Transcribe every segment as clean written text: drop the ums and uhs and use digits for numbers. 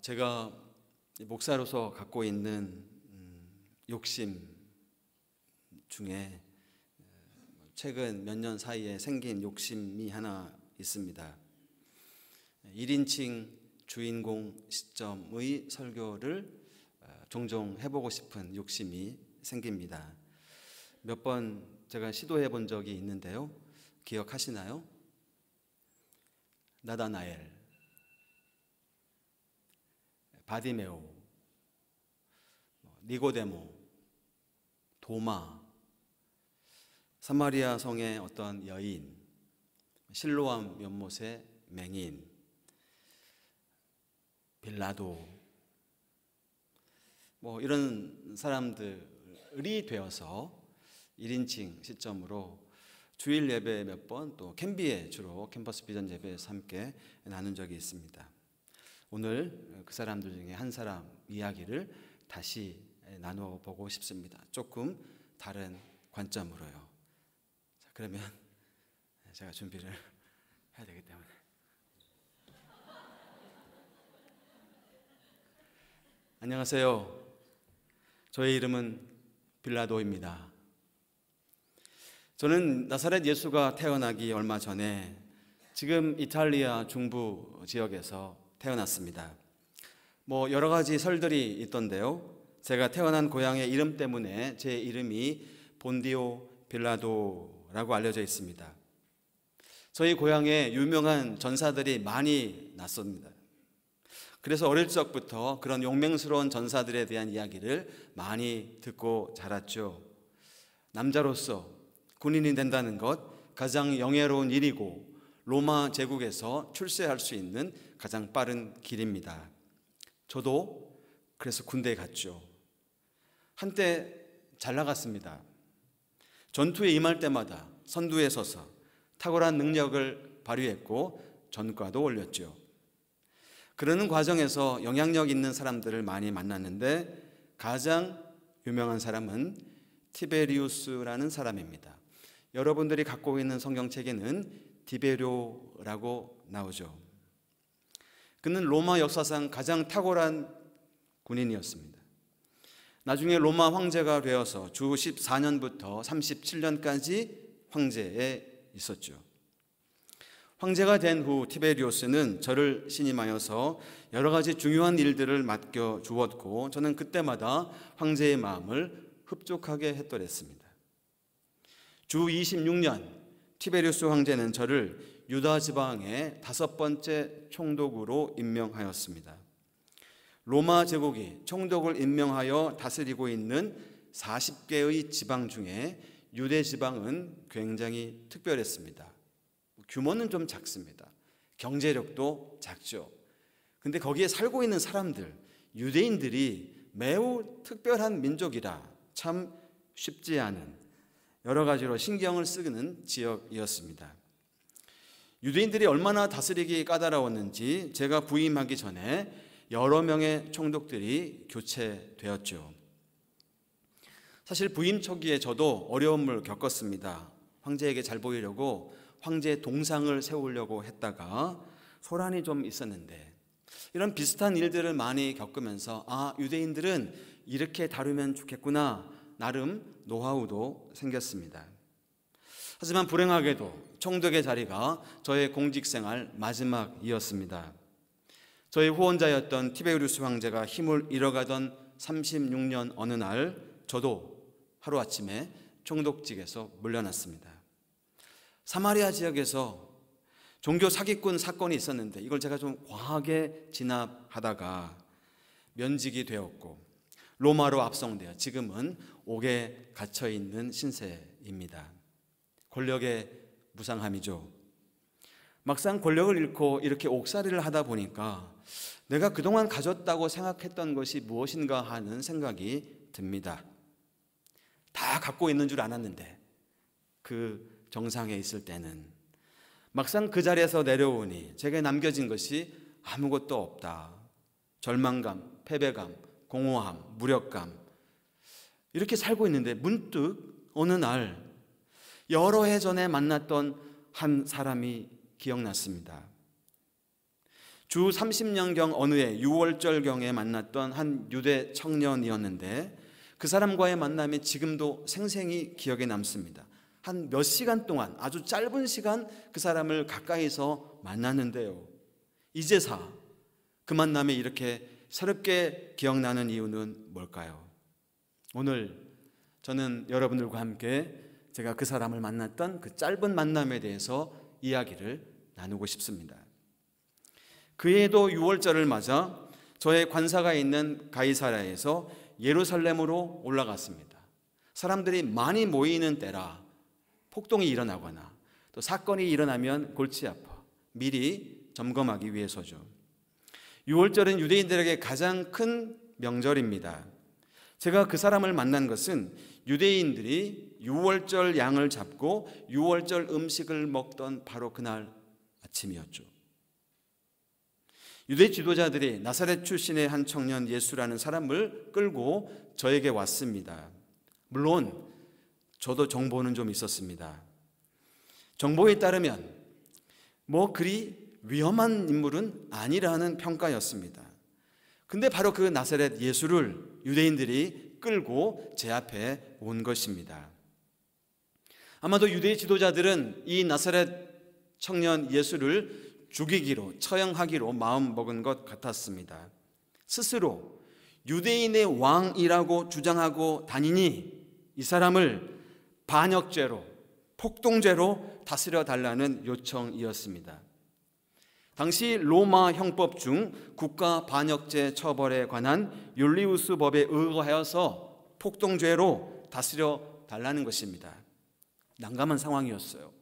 제가 목사로서 갖고 있는 욕심 중에 최근 몇 년 사이에 생긴 욕심이 하나 있습니다. 1인칭 주인공 시점의 설교를 종종 해보고 싶은 욕심이 생깁니다. 몇 번 제가 시도해 본 적이 있는데요. 기억하시나요? 나다나엘, 바디메오, 니고데모, 도마, 사마리아 성의 어떤 여인, 실로암 연못의 맹인, 빌라도, 이런 사람들이 되어서 1인칭 시점으로 주일 예배 몇 번, 또 캠비에 주로 캠퍼스 비전 예배에서 함께 나눈 적이 있습니다. 오늘 그 사람들 중에 한 사람 이야기를 다시 나누어 보고 싶습니다. 조금 다른 관점으로요. 자, 그러면 제가 준비를 해야 되기 때문에. 안녕하세요. 저의 이름은 빌라도입니다. 저는 나사렛 예수가 태어나기 얼마 전에 지금 이탈리아 중부 지역에서 태어났습니다. 여러 가지 설들이 있던데요. 제가 태어난 고향의 이름 때문에 제 이름이 본디오 빌라도라고 알려져 있습니다. 저희 고향에 유명한 전사들이 많이 났습니다. 그래서 어릴 적부터 그런 용맹스러운 전사들에 대한 이야기를 많이 듣고 자랐죠. 남자로서 군인이 된다는 것 가장 영예로운 일이고 로마 제국에서 출세할 수 있는 가장 빠른 길입니다. 저도 그래서 군대에 갔죠. 한때 잘 나갔습니다. 전투에 임할 때마다 선두에 서서 탁월한 능력을 발휘했고 전과도 올렸죠. 그러는 과정에서 영향력 있는 사람들을 많이 만났는데 가장 유명한 사람은 티베리우스라는 사람입니다. 여러분들이 갖고 있는 성경책에는 디베료라고 나오죠. 그는 로마 역사상 가장 탁월한 군인이었습니다. 나중에 로마 황제가 되어서 주 14년부터 37년까지 황제에 있었죠. 황제가 된 후 티베리우스는 저를 신임하여서 여러 가지 중요한 일들을 맡겨주었고 저는 그때마다 황제의 마음을 흡족하게 했더랬습니다. 주 26년 티베리우스 황제는 저를 유다 지방의 5번째 총독으로 임명하였습니다. 로마 제국이 총독을 임명하여 다스리고 있는 40개의 지방 중에 유대 지방은 굉장히 특별했습니다. 규모는 좀 작습니다. 경제력도 작죠. 근데 거기에 살고 있는 사람들, 유대인들이 매우 특별한 민족이라 참 쉽지 않은 여러 가지로 신경을 쓰는 지역이었습니다. 유대인들이 얼마나 다스리기 까다로웠는지 제가 부임하기 전에 여러 명의 총독들이 교체되었죠. 사실 부임 초기에 저도 어려움을 겪었습니다. 황제에게 잘 보이려고 황제 동상을 세우려고 했다가 소란이 좀 있었는데 이런 비슷한 일들을 많이 겪으면서 유대인들은 이렇게 다루면 좋겠구나 나름 노하우도 생겼습니다. 하지만 불행하게도 총독의 자리가 저의 공직생활 마지막이었습니다. 저의 후원자였던 티베리우스 황제가 힘을 잃어가던 36년 어느 날 저도 하루아침에 총독직에서 물러났습니다. 사마리아 지역에서 종교 사기꾼 사건이 있었는데 이걸 제가 좀 과하게 진압하다가 면직이 되었고 로마로 압송되어 지금은 옥에 갇혀있는 신세입니다. 권력의 무상함이죠. 막상 권력을 잃고 이렇게 옥살이를 하다 보니까 내가 그동안 가졌다고 생각했던 것이 무엇인가 하는 생각이 듭니다. 다 갖고 있는 줄 알았는데 그 정상에 있을 때는 막상 그 자리에서 내려오니 제게 남겨진 것이 아무것도 없다. 절망감, 패배감, 공허함, 무력감 이렇게 살고 있는데 문득 어느 날 여러 해 전에 만났던 한 사람이 기억났습니다. 주 30년경 어느 해 6월절경에 만났던 한 유대 청년이었는데 그 사람과의 만남이 지금도 생생히 기억에 남습니다. 한 몇 시간 동안, 아주 짧은 시간 그 사람을 가까이서 만났는데요, 이제사 그 만남이 이렇게 새롭게 기억나는 이유는 뭘까요? 오늘 저는 여러분들과 함께 제가 그 사람을 만났던 그 짧은 만남에 대해서 이야기를 나누고 싶습니다. 그 해도 6월절을 맞아 저의 관사가 있는 가이사랴에서 예루살렘으로 올라갔습니다. 사람들이 많이 모이는 때라 폭동이 일어나거나 또 사건이 일어나면 골치 아파 미리 점검하기 위해서죠. 6월절은 유대인들에게 가장 큰 명절입니다. 제가 그 사람을 만난 것은 유대인들이 6월절 양을 잡고 6월절 음식을 먹던 바로 그날 아침이었죠. 유대 지도자들이 나사렛 출신의 한 청년 예수라는 사람을 끌고 저에게 왔습니다. 물론 저도 정보는 좀 있었습니다. 정보에 따르면 그리 위험한 인물은 아니라는 평가였습니다. 근데 바로 그 나사렛 예수를 유대인들이 끌고 제 앞에 온 것입니다. 아마도 유대 지도자들은 이 나사렛 청년 예수를 죽이기로, 처형하기로 마음먹은 것 같았습니다. 스스로 유대인의 왕이라고 주장하고 다니니 이 사람을 반역죄로, 폭동죄로 다스려 달라는 요청이었습니다. 당시 로마 형법 중 국가 반역죄 처벌에 관한 율리우스 법에 의거하여서 폭동죄로 다스려 달라는 것입니다. 난감한 상황이었어요.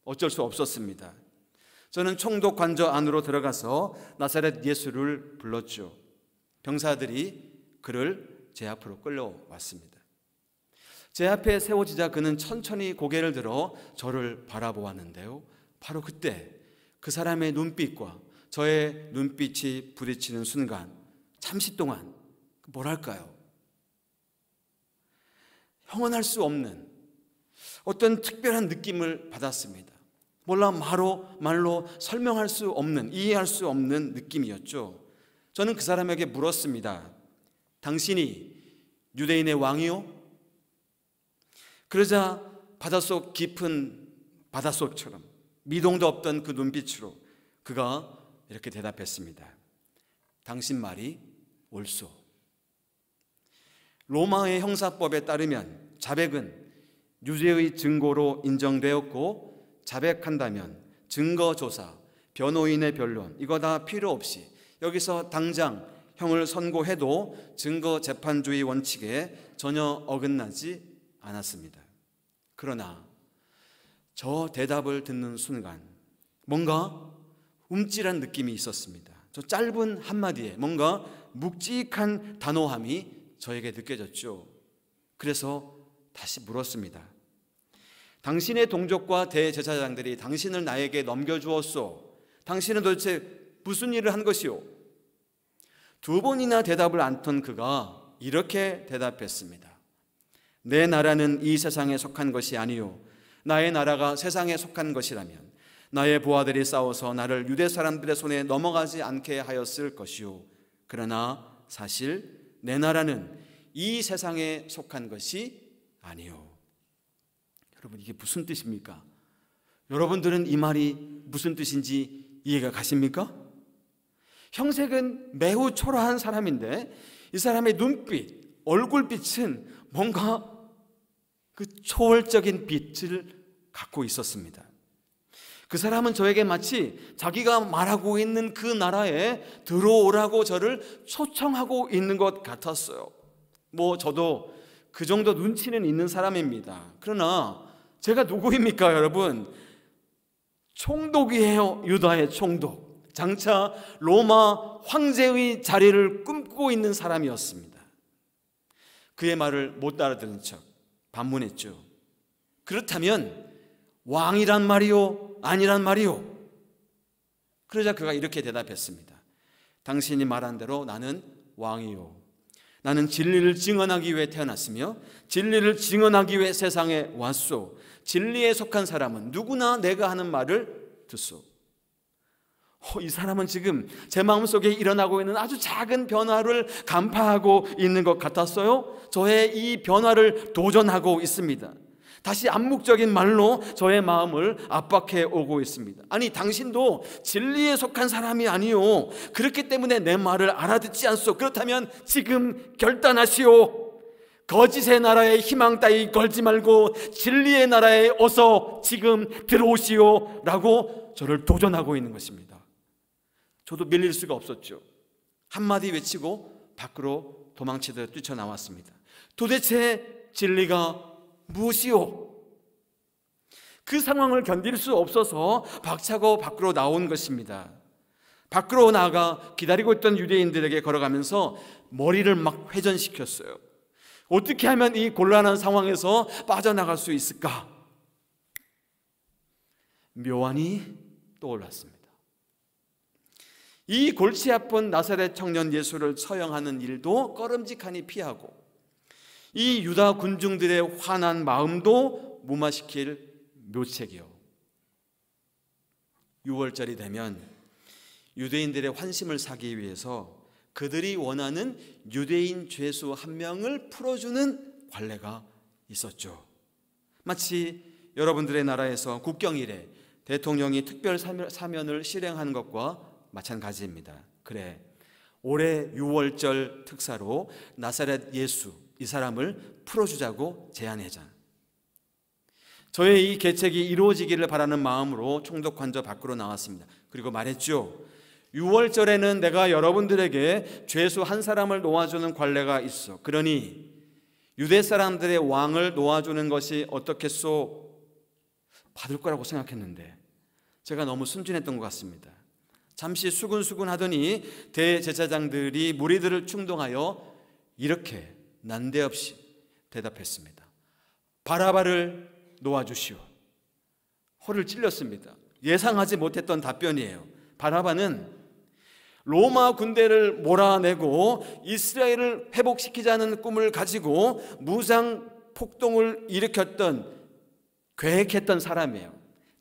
어쩔 수 없었습니다. 저는 총독 관저 안으로 들어가서 나사렛 예수를 불렀죠. 병사들이 그를 제 앞으로 끌려왔습니다. 제 앞에 세워지자 그는 천천히 고개를 들어 저를 바라보았는데요, 바로 그때 그 사람의 눈빛과 저의 눈빛이 부딪히는 순간 잠시 동안 뭐랄까요, 형언할 수 없는 어떤 특별한 느낌을 받았습니다. 말로 설명할 수 없는, 이해할 수 없는 느낌이었죠. 저는 그 사람에게 물었습니다. 당신이 유대인의 왕이요? 그러자 바닷속 깊은 바닷속처럼 미동도 없던 그 눈빛으로 그가 이렇게 대답했습니다. 당신 말이 옳소. 로마의 형사법에 따르면 자백은 유죄의 증거로 인정되었고, 자백한다면 증거조사, 변호인의 변론 이거 다 필요 없이 여기서 당장 형을 선고해도 증거재판주의 원칙에 전혀 어긋나지 않았습니다. 그러나 저 대답을 듣는 순간 뭔가 움찔한 느낌이 있었습니다. 저 짧은 한마디에 뭔가 묵직한 단호함이 저에게 느껴졌죠. 그래서 다시 물었습니다. 당신의 동족과 대제사장들이 당신을 나에게 넘겨주었소. 당신은 도대체 무슨 일을 한 것이오? 2번이나 대답을 않던 그가 이렇게 대답했습니다. 내 나라는 이 세상에 속한 것이 아니요, 나의 나라가 세상에 속한 것이라면 나의 부하들이 싸워서 나를 유대 사람들의 손에 넘어가지 않게 하였을 것이요, 그러나 사실 내 나라는 이 세상에 속한 것이 아니요. 여러분, 이게 무슨 뜻입니까? 여러분들은 이 말이 무슨 뜻인지 이해가 가십니까? 형색은 매우 초라한 사람인데 이 사람의 눈빛, 얼굴빛은 뭔가 그 초월적인 빛을 갖고 있었습니다. 그 사람은 저에게 마치 자기가 말하고 있는 그 나라에 들어오라고 저를 초청하고 있는 것 같았어요. 저도 그 정도 눈치는 있는 사람입니다. 그러나 제가 누구입니까, 여러분? 총독이에요. 유다의 총독. 장차 로마 황제의 자리를 꿈꾸고 있는 사람이었습니다. 그의 말을 못 알아듣는 척 반문했죠. 그렇다면 왕이란 말이요, 아니란 말이요? 그러자 그가 이렇게 대답했습니다. 당신이 말한 대로 나는 왕이요, 나는 진리를 증언하기 위해 태어났으며 진리를 증언하기 위해 세상에 왔소. 진리에 속한 사람은 누구나 내가 하는 말을 듣소. 이 사람은 지금 제 마음속에 일어나고 있는 아주 작은 변화를 간파하고 있는 것 같았어요. 저의 이 변화를 도전하고 있습니다. 다시 암묵적인 말로 저의 마음을 압박해 오고 있습니다. 아니, 당신도 진리에 속한 사람이 아니요, 그렇기 때문에 내 말을 알아듣지 않소. 그렇다면 지금 결단하시오. 거짓의 나라에 희망 따위 걸지 말고 진리의 나라에 어서 지금 들어오시오 라고 저를 도전하고 있는 것입니다. 저도 밀릴 수가 없었죠. 한마디 외치고 밖으로 도망치듯 뛰쳐나왔습니다. 도대체 진리가 무엇이요? 그 상황을 견딜 수 없어서 박차고 밖으로 나온 것입니다. 밖으로 나가 기다리고 있던 유대인들에게 걸어가면서 머리를 막 회전시켰어요. 어떻게 하면 이 곤란한 상황에서 빠져나갈 수 있을까? 묘안이 떠올랐습니다. 이 골치 아픈 나사렛 청년 예수를 처형하는 일도 꺼름직하니 피하고, 이 유다 군중들의 화난 마음도 무마시킬 묘책이요. 6월절이 되면 유대인들의 환심을 사기 위해서 그들이 원하는 유대인 죄수 한 명을 풀어주는 관례가 있었죠. 마치 여러분들의 나라에서 국경일에 대통령이 특별 사면을 실행하는 것과 마찬가지입니다. 그래, 올해 6월절 특사로 나사렛 예수, 이 사람을 풀어주자고 제안하자. 저의 이 계책이 이루어지기를 바라는 마음으로 총독관저 밖으로 나왔습니다. 그리고 말했죠. 6월절에는 내가 여러분들에게 죄수 한 사람을 놓아주는 관례가 있어. 그러니 유대 사람들의 왕을 놓아주는 것이 어떻겠소? 받을 거라고 생각했는데 제가 너무 순진했던 것 같습니다. 잠시 수근수근 하더니 대제사장들이 무리들을 충동하여 이렇게 난데없이 대답했습니다. 바라바를 놓아주시오. 허를 찔렸습니다. 예상하지 못했던 답변이에요. 바라바는 로마 군대를 몰아내고 이스라엘을 회복시키자는 꿈을 가지고 무장 폭동을 일으켰던, 계획했던 사람이에요.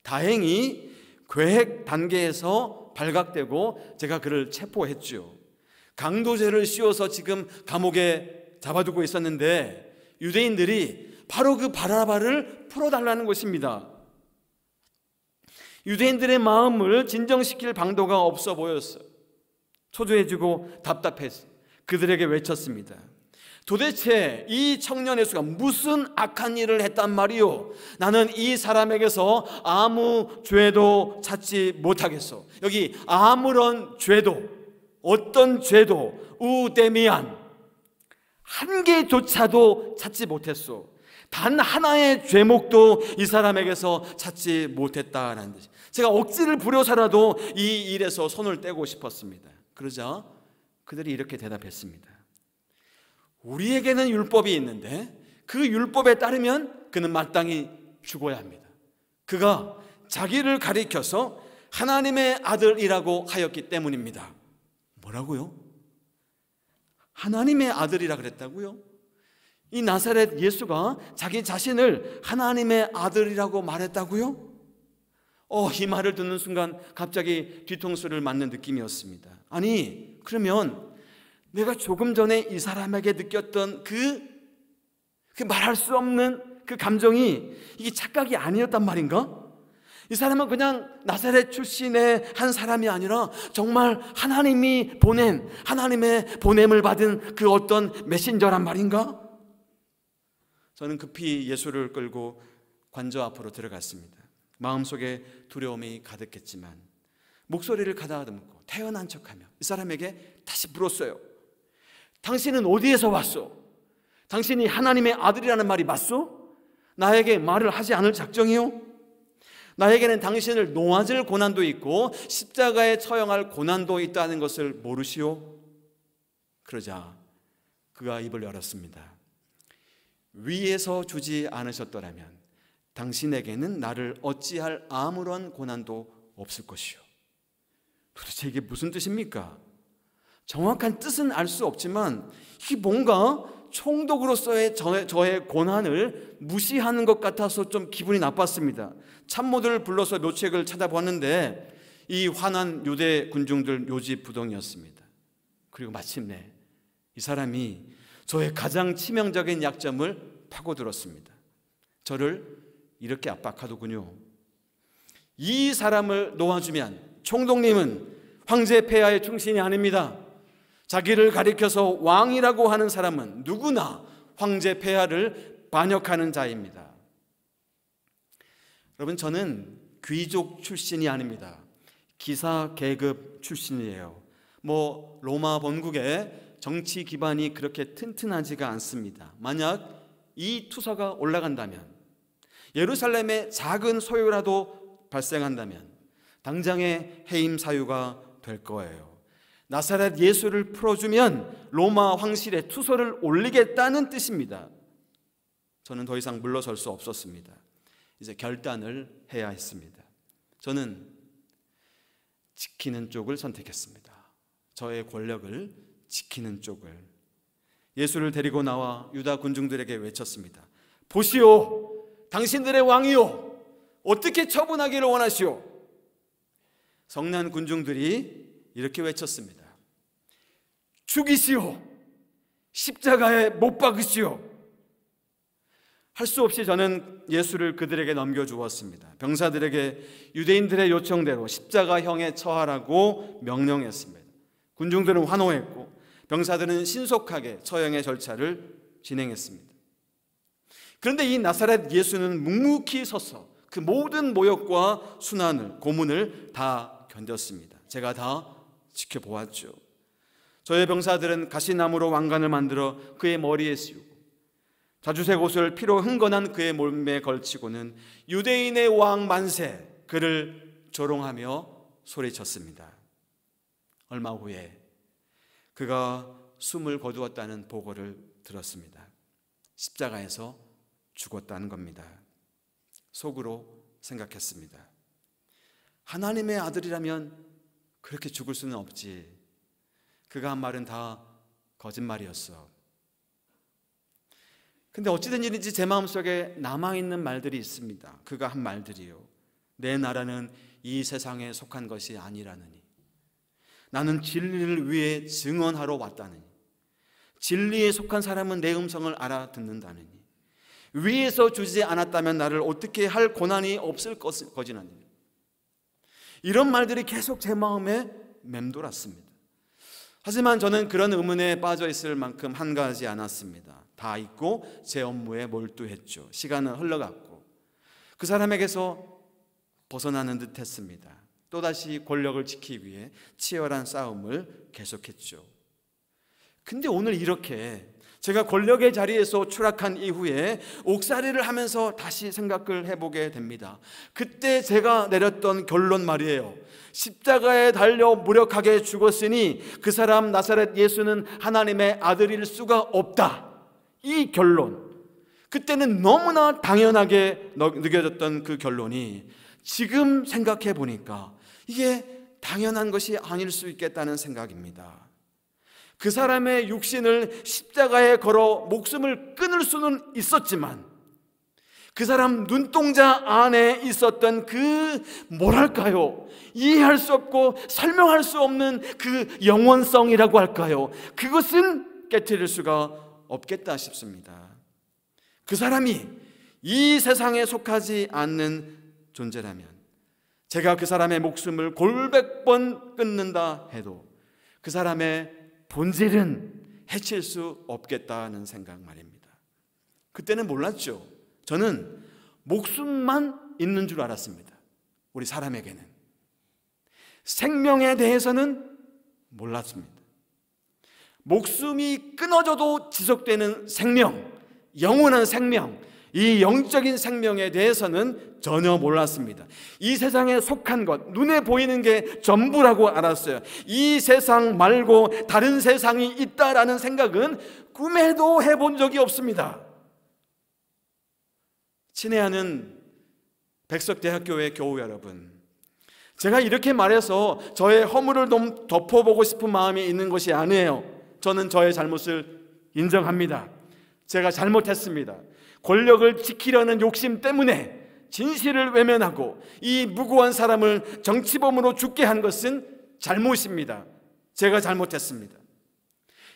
다행히 계획 단계에서 발각되고 제가 그를 체포했죠. 강도죄를 씌워서 지금 감옥에 잡아두고 있었는데 유대인들이 바로 그 바라바를 풀어달라는 것입니다. 유대인들의 마음을 진정시킬 방도가 없어 보였어요. 초조해지고 답답해서 그들에게 외쳤습니다. 도대체 이 청년 예수가 무슨 악한 일을 했단 말이오? 나는 이 사람에게서 아무 죄도 찾지 못하겠소. 여기 아무런 죄도, 어떤 죄도 우데미안 한 개조차도 찾지 못했소. 단 하나의 죄목도 이 사람에게서 찾지 못했다라는 뜻이. 제가 억지를 부려서라도 이 일에서 손을 떼고 싶었습니다. 그러자 그들이 이렇게 대답했습니다. 우리에게는 율법이 있는데 그 율법에 따르면 그는 마땅히 죽어야 합니다. 그가 자기를 가리켜서 하나님의 아들이라고 하였기 때문입니다. 뭐라고요? 하나님의 아들이라 그랬다고요? 이 나사렛 예수가 자기 자신을 하나님의 아들이라고 말했다고요? 이 말을 듣는 순간 갑자기 뒤통수를 맞는 느낌이었습니다. 아니, 그러면 내가 조금 전에 이 사람에게 느꼈던 그 말할 수 없는 그 감정이 이게 착각이 아니었단 말인가? 이 사람은 그냥 나사렛 출신의 한 사람이 아니라 정말 하나님이 보낸, 하나님의 보냄을 받은 그 어떤 메신저란 말인가? 저는 급히 예수를 끌고 관저 앞으로 들어갔습니다. 마음속에 두려움이 가득했지만 목소리를 가다듬고 태연한 척하며 이 사람에게 다시 물었어요. 당신은 어디에서 왔소? 당신이 하나님의 아들이라는 말이 맞소? 나에게 말을 하지 않을 작정이요? 나에게는 당신을 놓아줄 고난도 있고 십자가에 처형할 고난도 있다는 것을 모르시오? 그러자 그가 입을 열었습니다. 위에서 주지 않으셨더라면 당신에게는 나를 어찌할 아무런 고난도 없을 것이요. 도대체 이게 무슨 뜻입니까? 정확한 뜻은 알 수 없지만 이게 뭔가 총독으로서의 저의 고난을 무시하는 것 같아서 좀 기분이 나빴습니다. 참모들을 불러서 묘책을 찾아보았는데 이 화난 유대 군중들 요지부동이었습니다. 그리고 마침내 이 사람이 저의 가장 치명적인 약점을 파고들었습니다. 저를 이렇게 압박하더군요. 이 사람을 놓아주면 총독님은 황제 폐하의 충신이 아닙니다. 자기를 가리켜서 왕이라고 하는 사람은 누구나 황제 폐하를 반역하는 자입니다. 여러분, 저는 귀족 출신이 아닙니다. 기사 계급 출신이에요. 로마 본국의 정치 기반이 그렇게 튼튼하지가 않습니다. 만약 이 투서가 올라간다면, 예루살렘에 작은 소요라도 발생한다면 당장의 해임 사유가 될 거예요. 나사렛 예수를 풀어주면 로마 황실에 투서를 올리겠다는 뜻입니다. 저는 더 이상 물러설 수 없었습니다. 이제 결단을 해야 했습니다. 저는 지키는 쪽을 선택했습니다. 저의 권력을 지키는 쪽을. 예수를 데리고 나와 유다 군중들에게 외쳤습니다. 보시오, 당신들의 왕이요, 어떻게 처분하기를 원하시오? 성난 군중들이 이렇게 외쳤습니다. 죽이시오, 십자가에 못 박으시오. 할 수 없이 저는 예수를 그들에게 넘겨주었습니다. 병사들에게 유대인들의 요청대로 십자가형에 처하라고 명령했습니다. 군중들은 환호했고 병사들은 신속하게 처형의 절차를 진행했습니다. 그런데 이 나사렛 예수는 묵묵히 서서 그 모든 모욕과 순환을, 고문을 다 견뎠습니다. 제가 다 지켜보았죠. 저의 병사들은 가시나무로 왕관을 만들어 그의 머리에 씌우고 자주색 옷을 피로 흥건한 그의 몸에 걸치고는 유대인의 왕 만세, 그를 조롱하며 소리쳤습니다. 얼마 후에 그가 숨을 거두었다는 보고를 들었습니다. 십자가에서 죽었다는 겁니다. 속으로 생각했습니다. 하나님의 아들이라면 그렇게 죽을 수는 없지. 그가 한 말은 다 거짓말이었어. 근데 어찌된 일인지 제 마음속에 남아있는 말들이 있습니다. 그가 한 말들이요. 내 나라는 이 세상에 속한 것이 아니라느니, 나는 진리를 위해 증언하러 왔다느니, 진리에 속한 사람은 내 음성을 알아듣는다느니, 위에서 주지 않았다면 나를 어떻게 할 고난이 없을 것이나니, 이런 말들이 계속 제 마음에 맴돌았습니다. 하지만 저는 그런 의문에 빠져 있을 만큼 한가하지 않았습니다. 다 잊고 제 업무에 몰두했죠. 시간은 흘러갔고 그 사람에게서 벗어나는 듯 했습니다. 또다시 권력을 지키기 위해 치열한 싸움을 계속했죠. 근데 오늘 이렇게 제가 권력의 자리에서 추락한 이후에 옥살이를 하면서 다시 생각을 해보게 됩니다. 그때 제가 내렸던 결론 말이에요. 십자가에 달려 무력하게 죽었으니 그 사람 나사렛 예수는 하나님의 아들일 수가 없다. 이 결론, 그때는 너무나 당연하게 느껴졌던 그 결론이 지금 생각해 보니까 이게 당연한 것이 아닐 수 있겠다는 생각입니다. 그 사람의 육신을 십자가에 걸어 목숨을 끊을 수는 있었지만 그 사람 눈동자 안에 있었던 그 뭐랄까요, 이해할 수 없고 설명할 수 없는 그 영원성이라고 할까요, 그것은 깨트릴 수가 없겠다 싶습니다. 그 사람이 이 세상에 속하지 않는 존재라면 제가 그 사람의 목숨을 골백 번 끊는다 해도 그 사람의 본질은 해칠 수 없겠다는 생각 말입니다. 그때는 몰랐죠. 저는 목숨만 있는 줄 알았습니다. 우리 사람에게는 생명에 대해서는 몰랐습니다. 목숨이 끊어져도 지속되는 생명, 영원한 생명, 이 영적인 생명에 대해서는 전혀 몰랐습니다. 이 세상에 속한 것, 눈에 보이는 게 전부라고 알았어요. 이 세상 말고 다른 세상이 있다라는 생각은 꿈에도 해본 적이 없습니다. 친애하는 백석대학교의 교우 여러분, 제가 이렇게 말해서 저의 허물을 좀 덮어보고 싶은 마음이 있는 것이 아니에요. 저는 저의 잘못을 인정합니다. 제가 잘못했습니다. 권력을 지키려는 욕심 때문에 진실을 외면하고 이 무고한 사람을 정치범으로 죽게 한 것은 잘못입니다. 제가 잘못했습니다.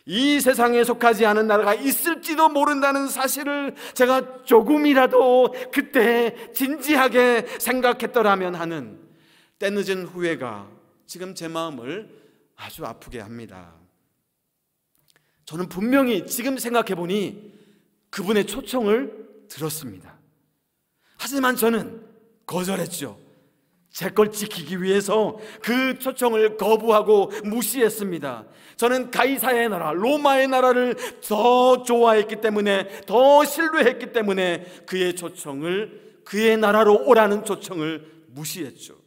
이 세상에 속하지 않은 나라가 있을지도 모른다는 사실을 제가 조금이라도 그때 진지하게 생각했더라면 하는 때늦은 후회가 지금 제 마음을 아주 아프게 합니다. 저는 분명히 지금 생각해보니 그분의 초청을 들었습니다. 하지만 저는 거절했죠. 제 걸 지키기 위해서 그 초청을 거부하고 무시했습니다. 저는 가이사의 나라, 로마의 나라를 더 좋아했기 때문에, 더 신뢰했기 때문에 그의 초청을, 그의 나라로 오라는 초청을 무시했죠.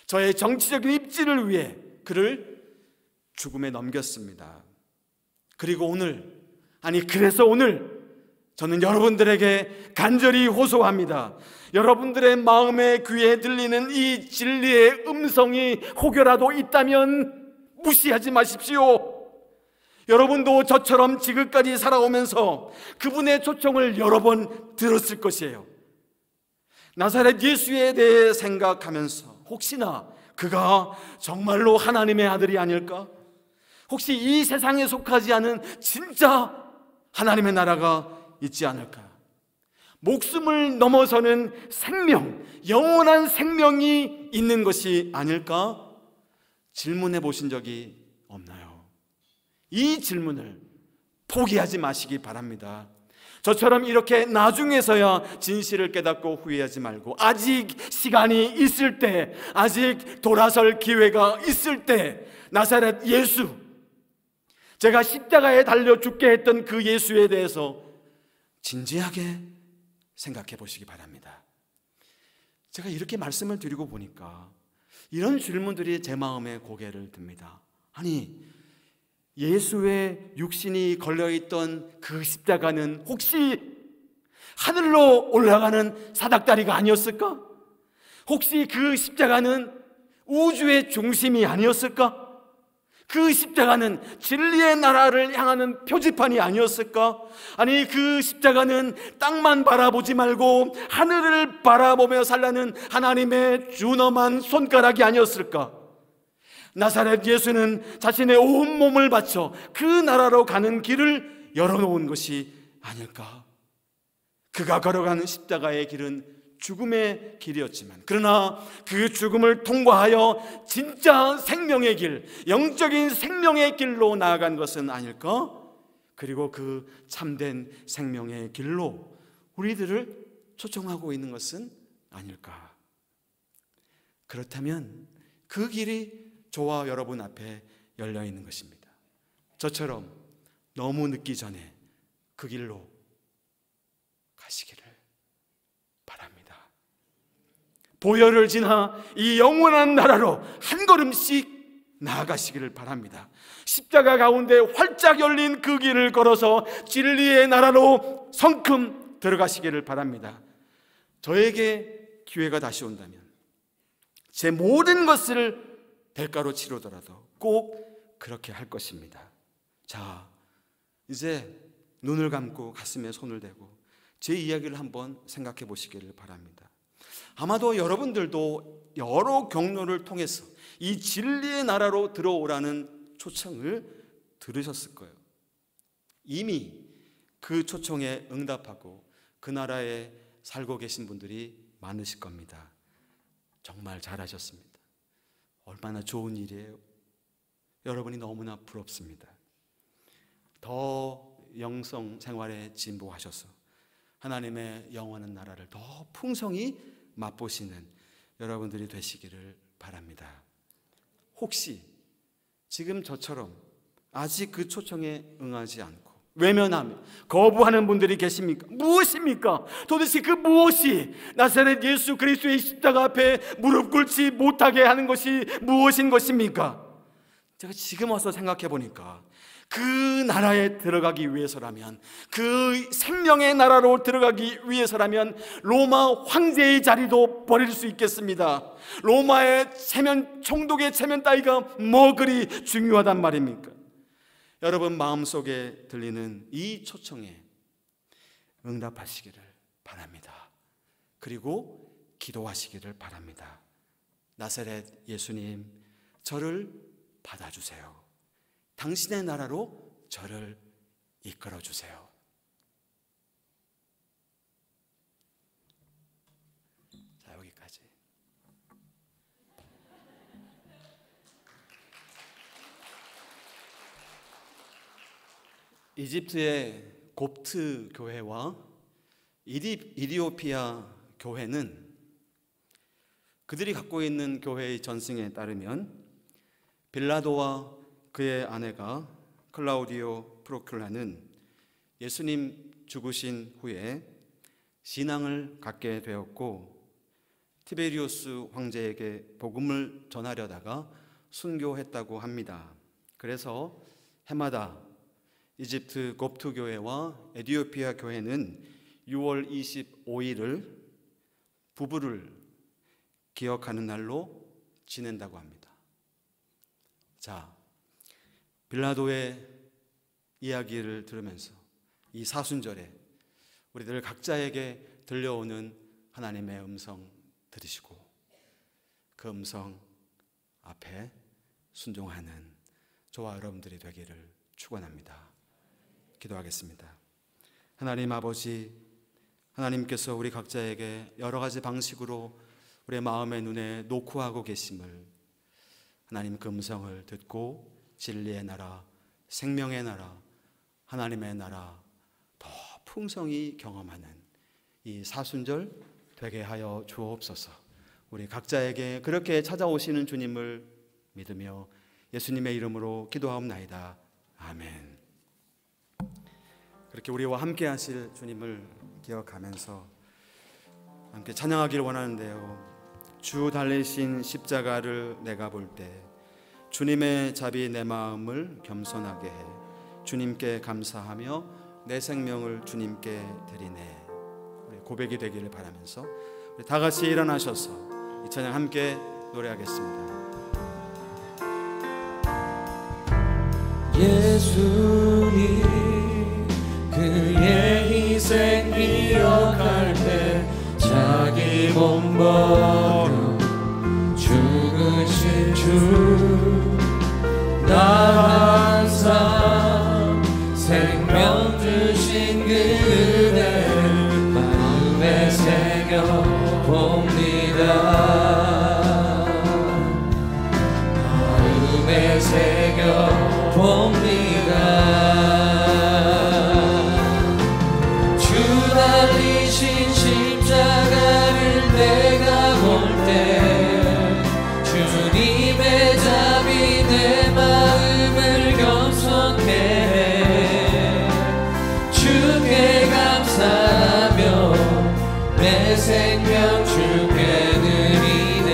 저의 정치적인 입지를 위해 그를 죽음에 넘겼습니다. 그리고 그래서 오늘 저는 여러분들에게 간절히 호소합니다. 여러분들의 마음의 귀에 들리는 이 진리의 음성이 혹여라도 있다면 무시하지 마십시오. 여러분도 저처럼 지금까지 살아오면서 그분의 초청을 여러 번 들었을 것이에요. 나사렛 예수에 대해 생각하면서 혹시나 그가 정말로 하나님의 아들이 아닐까? 혹시 이 세상에 속하지 않은 진짜 하나님의 나라가 있지 않을까? 목숨을 넘어서는 생명, 영원한 생명이 있는 것이 아닐까? 질문해 보신 적이 없나요? 이 질문을 포기하지 마시기 바랍니다. 저처럼 이렇게 나중에서야 진실을 깨닫고 후회하지 말고, 아직 시간이 있을 때, 아직 돌아설 기회가 있을 때, 나사렛 예수, 제가 십자가에 달려 죽게 했던 그 예수에 대해서 진지하게 생각해 보시기 바랍니다. 제가 이렇게 말씀을 드리고 보니까 이런 질문들이 제 마음에 고개를 듭니다. 아니, 예수의 육신이 걸려있던 그 십자가는 혹시 하늘로 올라가는 사닥다리가 아니었을까? 혹시 그 십자가는 우주의 중심이 아니었을까? 그 십자가는 진리의 나라를 향하는 표지판이 아니었을까? 아니, 그 십자가는 땅만 바라보지 말고 하늘을 바라보며 살라는 하나님의 준엄한 손가락이 아니었을까? 나사렛 예수는 자신의 온몸을 바쳐 그 나라로 가는 길을 열어놓은 것이 아닐까? 그가 걸어가는 십자가의 길은 죽음의 길이었지만, 그러나 그 죽음을 통과하여 진짜 생명의 길, 영적인 생명의 길로 나아간 것은 아닐까? 그리고 그 참된 생명의 길로 우리들을 초청하고 있는 것은 아닐까? 그렇다면 그 길이 저와 여러분 앞에 열려 있는 것입니다. 저처럼 너무 늦기 전에 그 길로 가시기를 바랍니다. 보혈을 지나 이 영원한 나라로 한 걸음씩 나아가시기를 바랍니다. 십자가 가운데 활짝 열린 그 길을 걸어서 진리의 나라로 성큼 들어가시기를 바랍니다. 저에게 기회가 다시 온다면 제 모든 것을 대가로 치르더라도 꼭 그렇게 할 것입니다. 자, 이제 눈을 감고 가슴에 손을 대고 제 이야기를 한번 생각해 보시기를 바랍니다. 아마도 여러분들도 여러 경로를 통해서 이 진리의 나라로 들어오라는 초청을 들으셨을 거예요. 이미 그 초청에 응답하고 그 나라에 살고 계신 분들이 많으실 겁니다. 정말 잘하셨습니다. 얼마나 좋은 일이에요. 여러분이 너무나 부럽습니다. 더 영성 생활에 진보하셔서 하나님의 영원한 나라를 더 풍성히 맛보시는 여러분들이 되시기를 바랍니다. 혹시 지금 저처럼 아직 그 초청에 응하지 않고 외면하며 거부하는 분들이 계십니까? 무엇입니까? 도대체 그 무엇이 나사렛 예수 그리스도의 십자가 앞에 무릎 꿇지 못하게 하는 것이 무엇인 것입니까? 제가 지금 와서 생각해 보니까 그 나라에 들어가기 위해서라면, 그 생명의 나라로 들어가기 위해서라면 로마 황제의 자리도 버릴 수 있겠습니다. 로마의 체면, 총독의 체면 따위가 뭐 그리 중요하단 말입니까? 여러분 마음속에 들리는 이 초청에 응답하시기를 바랍니다. 그리고 기도하시기를 바랍니다. 나사렛 예수님, 저를 받아주세요. 당신의 나라로 저를 이끌어주세요. 자, 여기까지. 이집트의 곱트 교회와 이디오피아 교회는 그들이 갖고 있는 교회의 전승에 따르면 빌라도와 그의 아내가 클라우디오 프로큘라는 예수님 죽으신 후에 신앙을 갖게 되었고, 티베리우스 황제에게 복음을 전하려다가 순교했다고 합니다. 그래서 해마다 이집트 곱트 교회와 에티오피아 교회는 6월 25일을 부부를 기억하는 날로 지낸다고 합니다. 자, 빌라도의 이야기를 들으면서 이 사순절에 우리들 각자에게 들려오는 하나님의 음성 들으시고 그 음성 앞에 순종하는 저와 여러분들이 되기를 축원합니다. 기도하겠습니다. 하나님 아버지, 하나님께서 우리 각자에게 여러 가지 방식으로 우리의 마음의 눈에 노크하고 계심을, 하나님 그 음성을 듣고 진리의 나라, 생명의 나라, 하나님의 나라 더 풍성히 경험하는 이 사순절 되게 하여 주옵소서. 우리 각자에게 그렇게 찾아오시는 주님을 믿으며 예수님의 이름으로 기도하옵나이다. 아멘. 그렇게 우리와 함께 하실 주님을 기억하면서 함께 찬양하기를 원하는데요. 주 달리신 십자가를 내가 볼 때 주님의 잡이 내 마음을 겸손하게 해 주님께 감사하며 내 생명을 주님께 드리네. 우리 고백이 되기를 바라면서 우리 다 같이 일어나셔서 이 찬양 함께 노래하겠습니다. 예수님 그의 희생 기억할 때 자기 몸 버려 죽으신 주 나 항상 생명 주신 그대 마음에 새겨 봅니다. 마음에 새겨 봅니다. 주 달리신 십자가를 내가 볼 때 주님의 잡이 내 마음을 겸손케 해 주께 감사하며 내 생명 주께 드리네.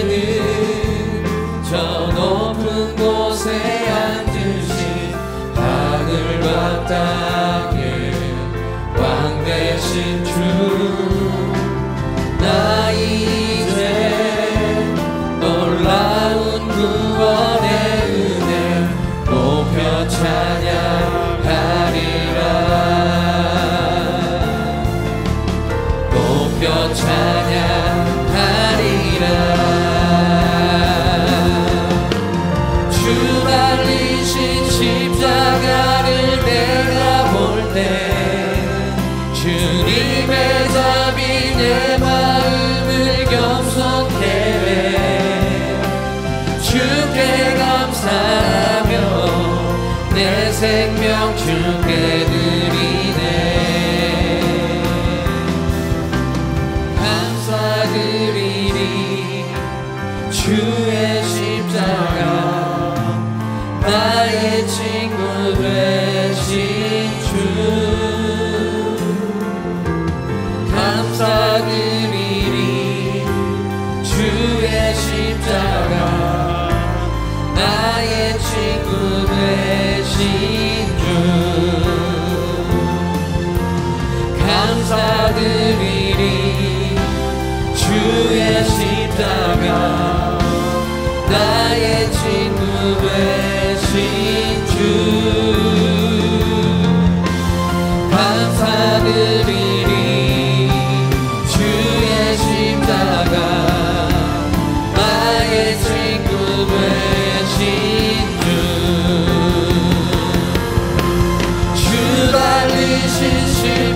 이제는 저 높은 곳에 앉으신 하늘과 땅의 왕 되신 주 나 이제 놀라운 구원의 은혜 높여 찬양하리라. 높여 찬양하리라. 주 달리신 십자가를 내가 볼 때 주님의 잡이 내 마음을 겸손케 해 주께 감사하며 내 생명 주께 드리네. 감사드리니 주의 십자가 나의 친구 되신 주 감사드리니 주의 십자가 나의 친구 되신 주 감사드리니 주의 십자가 나의 친구 되신 주 감사드리니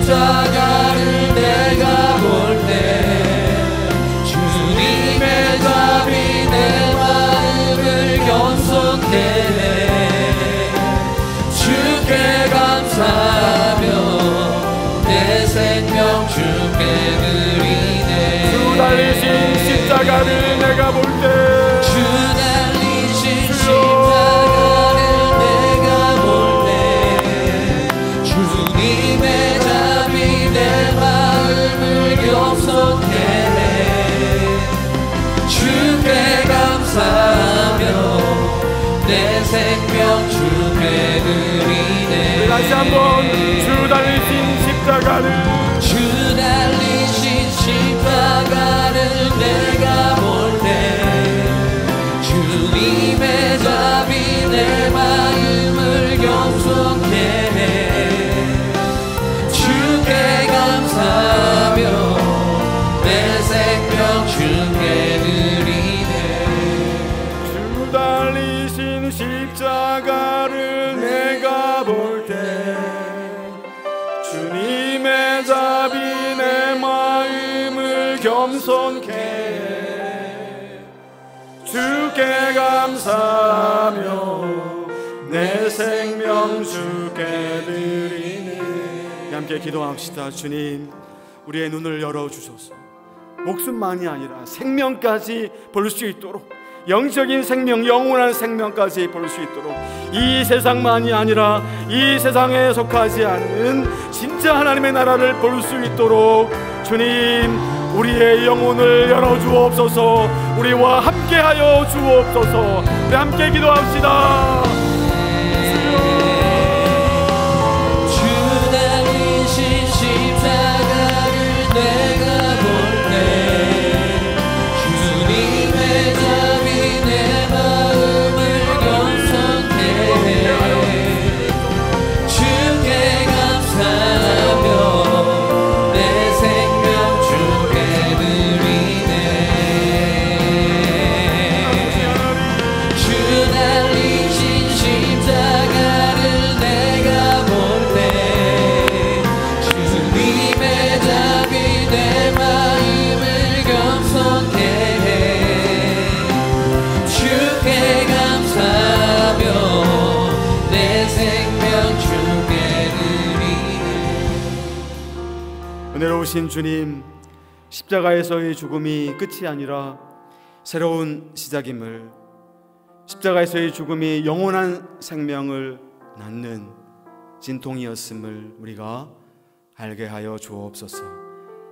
십자가를 내가 볼 때 주님의 답이 내 마음을 겸손케 해. 주께 감사하며 내 생명 주께 드리네. 주 달리신 십자가를 내가 볼 때 주 달리신 십자가를 내가 볼 때 주님의 답이 내 마음을 겸손케 해. 주께 감사하며 내 생명 주께 드리네. 다시 한번 주 달리신 십자가를 주 달리신 십자가를 내가 볼 때 주님의 답이 내 마음을 겸손케 해. 주께 감사하며 내 생명 주께 드리네. 주 달리신 십자가를 내가 볼 때 주님의 답이 내 마음을 겸손케 해. 주께 감사하며 내 생명 주께 드리네. 함께 기도합시다. 주님, 우리의 눈을 열어주소서. 목숨만이 아니라 생명까지 볼 수 있도록, 영적인 생명, 영원한 생명까지 볼 수 있도록, 이 세상만이 아니라 이 세상에 속하지 않는 진짜 하나님의 나라를 볼 수 있도록 주님, 우리의 영혼을 열어주옵소서. 우리와 함께하여 주옵소서. 우리 함께 기도합시다. 주 달리신 십자가를 내가 볼 때 주님의 답이 내 마음을 겸손케 해. 주께 감사하며 내 생명 주께 드리네. 주 달리신 십자가를 내가 볼 때 주님의 답이 내 마음을 겸손케 해. 주께 감사하며 내 생명 주께 드리네. 은혜로우신 주님, 십자가에서의 죽음이 끝이 아니라 새로운 시작임을, 십자가에서의 죽음이 영원한 생명을 낳는 진통이었음을 우리가 알게 하여 주옵소서.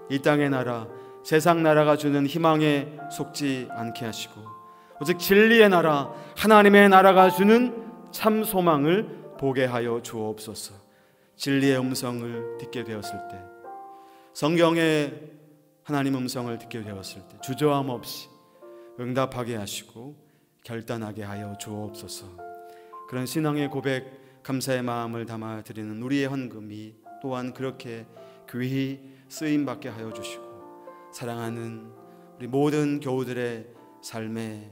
이 땅의 나라, 세상 나라가 주는 희망에 속지 않게 하시고 오직 진리의 나라, 하나님의 나라가 주는 참 소망을 보게 하여 주옵소서. 진리의 음성을 듣게 되었을 때, 성경의 하나님 음성을 듣게 되었을 때 주저함 없이 응답하게 하시고 결단하게 하여 주옵소서. 그런 신앙의 고백, 감사의 마음을 담아 드리는 우리의 헌금이 또한 그렇게 귀히 쓰임받게 하여 주시고, 사랑하는 우리 모든 교우들의 삶에,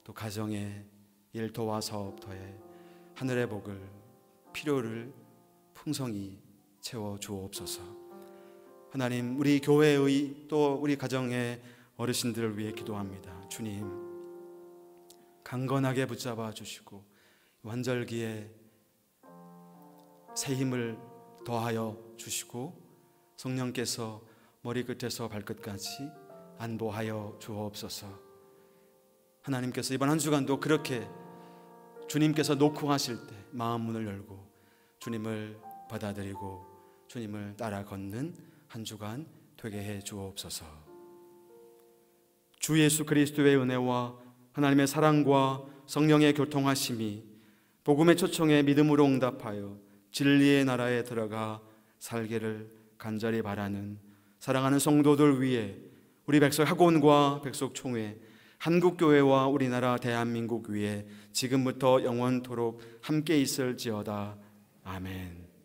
또 가정의 일터와 사업터에 하늘의 복을, 필요를 풍성히 채워 주옵소서. 하나님, 우리 교회의 또 우리 가정의 어르신들을 위해 기도합니다. 주님, 강건하게 붙잡아 주시고 환절기에 새 힘을 더하여 주시고 성령께서 머리끝에서 발끝까지 안보하여 주옵소서. 하나님께서 이번 한 주간도 그렇게 주님께서 녹화하실 때 마음 문을 열고 주님을 받아들이고 주님을 따라 걷는 한 주간 되게 해 주옵소서. 주 예수 그리스도의 은혜와 하나님의 사랑과 성령의 교통하심이 복음의 초청에 믿음으로 응답하여 진리의 나라에 들어가 살기를 간절히 바라는 사랑하는 성도들 위해 우리 백석 학원과 백석 총회, 한국교회와 우리나라 대한민국 위에 지금부터 영원토록 함께 있을지어다. 아멘.